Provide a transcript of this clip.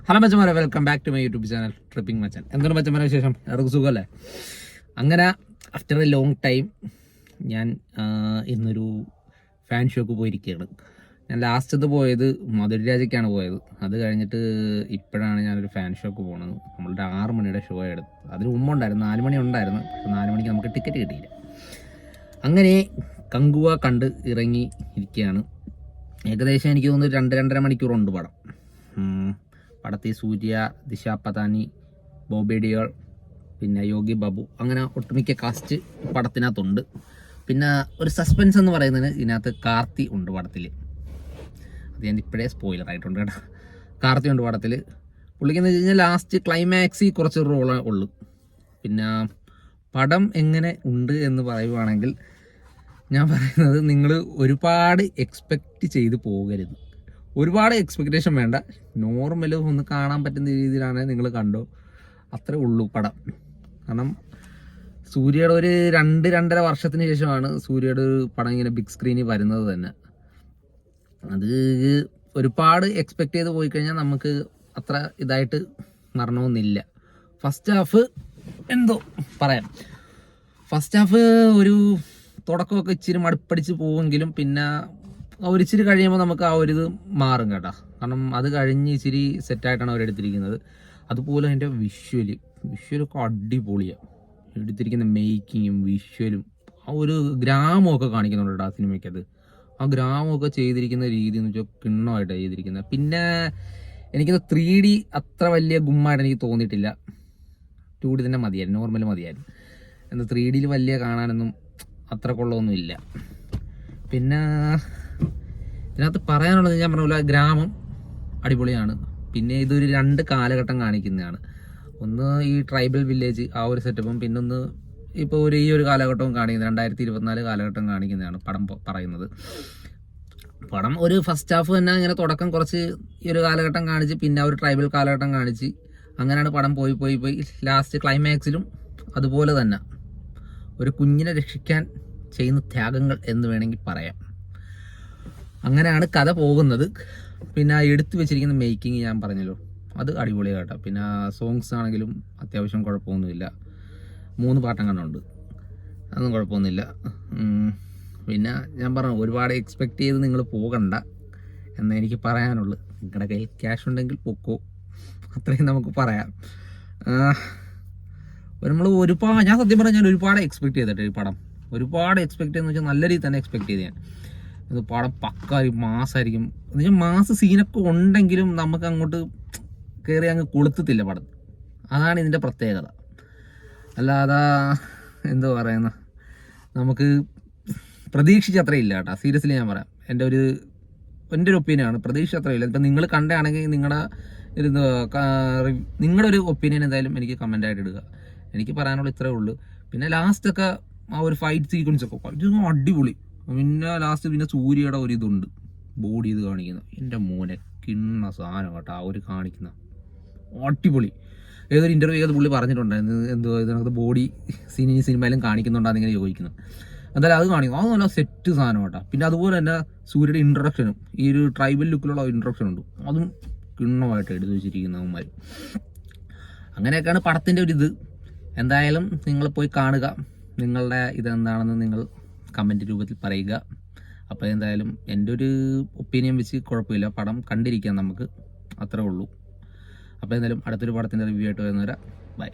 Hello മച്ചന്മാരെ, welcome back to my YouTube channel tripping മച്ചൻ. എന്താണ് മച്ചന്മാരെ വിശേഷം? എല്ലാവർക്കും സുഖമല്ലേ? അങ്ങനെ ആഫ്റ്റർ എ ലോങ് ടൈം ഞാൻ ഇന്നൊരു ഫാൻ ഷോക്ക് പോയിരിക്കുകയാണ്. ഞാൻ ലാസ്റ്റത് പോയത് മധുരരാജയ്ക്കാണ് പോയത്. അത് കഴിഞ്ഞിട്ട് ഇപ്പോഴാണ് ഞാനൊരു ഫാൻ ഷോക്ക് പോകുന്നത്. നമ്മളുടെ 6 മണിയുടെ ഷോ എടുത്ത്. അതിന് മുമ്പ് ഉണ്ടായിരുന്നു, 4 മണി ഉണ്ടായിരുന്നു. പക്ഷെ 4 മണിക്ക് നമുക്ക് ടിക്കറ്റ് കിട്ടിയില്ല. അങ്ങനെ കങ്കുവ കണ്ട് ഇറങ്ങി ഇരിക്കുകയാണ്. ഏകദേശം എനിക്ക് തോന്നുന്നു 2-2.5 മണിക്കൂറുണ്ട് പടം. പടത്തിൽ സൂര്യ, ദിശ പതാനി, ബോബി ഡിയോൾ, പിന്നെ യോഗി ബാബു, അങ്ങനെ ഒട്ടുമിക്ക കാസ്റ്റ് പടത്തിനകത്തുണ്ട്. പിന്നെ ഒരു സസ്പെൻസ് എന്ന് പറയുന്നത് ഇതിനകത്ത് കാർത്തി ഉണ്ട് പടത്തിൽ. അത് ഞാൻ ഇപ്പോഴേ സ്പോയിലർ ആയിട്ടുണ്ട് കേട്ടോ. കാർത്തി ഉണ്ട് പടത്തിൽ. പുള്ളിക്കെന്ന് വെച്ച് കഴിഞ്ഞാൽ ലാസ്റ്റ് ക്ലൈമാക്സിൽ കുറച്ച് റോളേ ഉള്ളൂ. പിന്നെ പടം എങ്ങനെ ഉണ്ട് എന്ന് പറയുവാണെങ്കിൽ ഞാൻ പറയുന്നത്, നിങ്ങൾ ഒരുപാട് എക്സ്പെക്റ്റ് ചെയ്ത് പോകരുത്. ഒരുപാട് എക്സ്പെക്റ്റേഷൻ വേണ്ട. നോർമൽ ഒന്ന് കാണാൻ പറ്റുന്ന രീതിയിലാണ് നിങ്ങൾ കണ്ടോ, അത്രേ ഉള്ളൂ പടം. കാരണം സൂര്യയുടെ ഒരു 2-2.5 വർഷത്തിന് ശേഷമാണ് സൂര്യയുടെ ഒരു പടം ഇങ്ങനെ ബിഗ് സ്ക്രീനിൽ വരുന്നത് തന്നെ. അത് ഒരുപാട് എക്സ്പെക്റ്റ് ചെയ്ത് പോയി കഴിഞ്ഞാൽ നമുക്ക് അത്ര ഇതായിട്ട് മറണമെന്നില്ല. ഫസ്റ്റ് ഹാഫ് എന്തോ പറയാം, ഫസ്റ്റ് ഹാഫ് ഒരു തുടക്കമൊക്കെ ഇച്ചിരി മടുപ്പടിച്ച് പോവുമെങ്കിലും പിന്നെ ഒരിച്ചിരി കഴിയുമ്പോൾ നമുക്ക് ആ ഒരു ഇത് മാറും കേട്ടോ. കാരണം അത് കഴിഞ്ഞ് ഇച്ചിരി സെറ്റായിട്ടാണ് അവരെടുത്തിരിക്കുന്നത്. അതുപോലെ അതിൻ്റെ വിഷ്വലൊക്കെ അടിപൊളിയാണ്. എടുത്തിരിക്കുന്ന മേക്കിങ്ങും വിഷ്വലും ആ ഒരു ഗ്രാമമൊക്കെ കാണിക്കുന്നുണ്ട് ആ സിനിമയ്ക്കത്. ആ ഗ്രാമമൊക്കെ ചെയ്തിരിക്കുന്ന രീതി എന്ന് വെച്ചാൽ കിണ്ണമായിട്ടാണ് ചെയ്തിരിക്കുന്നത്. പിന്നെ എനിക്കത് 3D അത്ര വലിയ ഗുമ്മായിട്ട് എനിക്ക് തോന്നിയിട്ടില്ല. 2D തന്നെ മതിയായിരുന്നു, നോർമൽ മതിയായിരുന്നു. എന്നാൽ 3Dയിൽ വലിയ കാണാനൊന്നും അത്ര കൊള്ളൊന്നുമില്ല. പിന്നെ ഇതിനകത്ത് പറയാനുള്ളത് ഞാൻ പറഞ്ഞ പോലെ ഗ്രാമം അടിപൊളിയാണ്. പിന്നെ ഇതൊരു 2 കാലഘട്ടം കാണിക്കുന്നതാണ്. ഒന്ന് ഈ ട്രൈബൽ വില്ലേജ് ആ ഒരു സെറ്റപ്പും, പിന്നെ ഒന്ന് ഇപ്പോൾ ഈ ഒരു കാലഘട്ടവും കാണിക്കുന്നത് 2024 കാലഘട്ടം കാണിക്കുന്നതാണ് പടം പറയുന്നത്. പടം ഒരു ഫസ്റ്റ് ഹാഫ് തന്നെ ഇങ്ങനെ തുടക്കം കുറച്ച് ഈ ഒരു കാലഘട്ടം കാണിച്ച്, പിന്നെ ആ ഒരു ട്രൈബൽ കാലഘട്ടം കാണിച്ച്, അങ്ങനെയാണ് പടം പോയി ലാസ്റ്റ് ക്ലൈമാക്സിലും അതുപോലെ തന്നെ ഒരു കുഞ്ഞിനെ രക്ഷിക്കാൻ ചെയ്യുന്ന ത്യാഗങ്ങൾ എന്ന് വേണമെങ്കിൽ പറയാം. അങ്ങനെയാണ് കഥ പോകുന്നത്. പിന്നെ എടുത്തു വെച്ചിരിക്കുന്ന മേക്കിങ് ഞാൻ പറഞ്ഞല്ലോ, അത് അടിപൊളിയാണ് കേട്ടോ. പിന്നെ സോങ്സ് ആണെങ്കിലും അത്യാവശ്യം കുഴപ്പമൊന്നുമില്ല. 3 പാട്ടം കണ്ടുണ്ട്, അതൊന്നും കുഴപ്പമൊന്നുമില്ല. പിന്നെ ഞാൻ പറഞ്ഞു, ഒരുപാട് എക്സ്പെക്റ്റ് ചെയ്ത് നിങ്ങൾ പോകണ്ട എന്ന് എനിക്ക് പറയാനുള്ളൂ. നിങ്ങളുടെ കയ്യിൽ ക്യാഷ് ഉണ്ടെങ്കിൽ പൊക്കോ, അത്രയും നമുക്ക് പറയാം. നമ്മൾ ഞാൻ സത്യം പറഞ്ഞാൽ ഞാൻ ഒരുപാട് എക്സ്പെക്ട് ചെയ്തിട്ട് ഈ പടം ഒരുപാട് എക്സ്പെക്ട് ചെയ്യുന്ന വെച്ചാൽ നല്ല രീതിയിൽ തന്നെ എക്സ്പെക്ട് ചെയ്ത് ഞാൻ. ഇത് പടം പക്ക മാസമായിരിക്കും എന്ന് വെച്ചാൽ മാസ് സീനൊക്കെ ഉണ്ടെങ്കിലും നമുക്ക് അങ്ങോട്ട് കയറി അങ്ങ് കൊളുത്തത്തില്ല പടം. അതാണ് ഇതിൻ്റെ പ്രത്യേകത. അല്ലാതെ എന്തോ പറയുന്ന, നമുക്ക് പ്രതീക്ഷിച്ച അത്രയില്ല കേട്ടോ. സീരിയസ്ലി ഞാൻ പറയാം, എൻ്റെ ഒരു ഒപ്പീനിയനാണ്. പ്രതീക്ഷിച്ച അത്രയില്ല. ഇപ്പം നിങ്ങൾ കണ്ടാണെങ്കിൽ നിങ്ങളുടെ ഒരു ഒപ്പീനിയൻ എന്തായാലും എനിക്ക് കമൻ്റായിട്ട് ഇടുക. എനിക്ക് പറയാനുള്ള ഇത്രേ ഉള്ളൂ. പിന്നെ ലാസ്റ്റൊക്കെ ആ ഒരു ഫൈറ്റ് സീക്വൻസ് ഒക്കെ അടിപൊളി. പിന്നെ ലാസ്റ്റ് പിന്നെ സൂര്യയുടെ ഒരു ഇതുണ്ട്, ബോഡി ഇത് കാണിക്കുന്നത്. എൻ്റെ മോനെ കിണ്ണ സാധനം കേട്ടോ. ആ ഒരു കാണിക്കുന്ന അടിപൊളി. ഏതൊരു ഇൻ്റർവ്യൂ അത് പുള്ളി പറഞ്ഞിട്ടുണ്ടായിരുന്നു, എന്തോ ഇതിനകത്ത് ബോഡി സിനിമയിലും കാണിക്കുന്നുണ്ടാന്ന് ഇങ്ങനെ ചോദിക്കുന്നത്. എന്തായാലും അത് കാണിക്കും, അത് നല്ല സെറ്റ് സാധനം കേട്ടോ. പിന്നെ അതുപോലെ തന്നെ സൂര്യയുടെ ഇൻട്രൊഡക്ഷനും ഈ ഒരു ട്രൈബൽ ലുക്കിലുള്ള ഇൻട്രൊഡക്ഷൻ ഉണ്ട്, അതും കിണ്ണമായിട്ട് എടുത്തു വെച്ചിരിക്കുന്നവന്മാർ. അങ്ങനെയൊക്കെയാണ് പടത്തിൻ്റെ ഒരിത്. എന്തായാലും നിങ്ങൾ പോയി കാണുക. നിങ്ങളുടെ ഇതെന്താണെന്ന് നിങ്ങൾ കമൻറ്റ് രൂപത്തിൽ പറയുക. അപ്പോൾ എന്തായാലും എൻ്റെ ഒരു ഒപ്പീനിയൻ വെച്ച് കുഴപ്പമില്ല, പടം കണ്ടിരിക്കാം നമുക്ക്, അത്രേ ഉള്ളൂ. അപ്പോൾ എന്തായാലും അടുത്തൊരു പടത്തിൻ്റെ റിവ്യൂ ആയിട്ട് വരുന്നവരാ. ബൈ.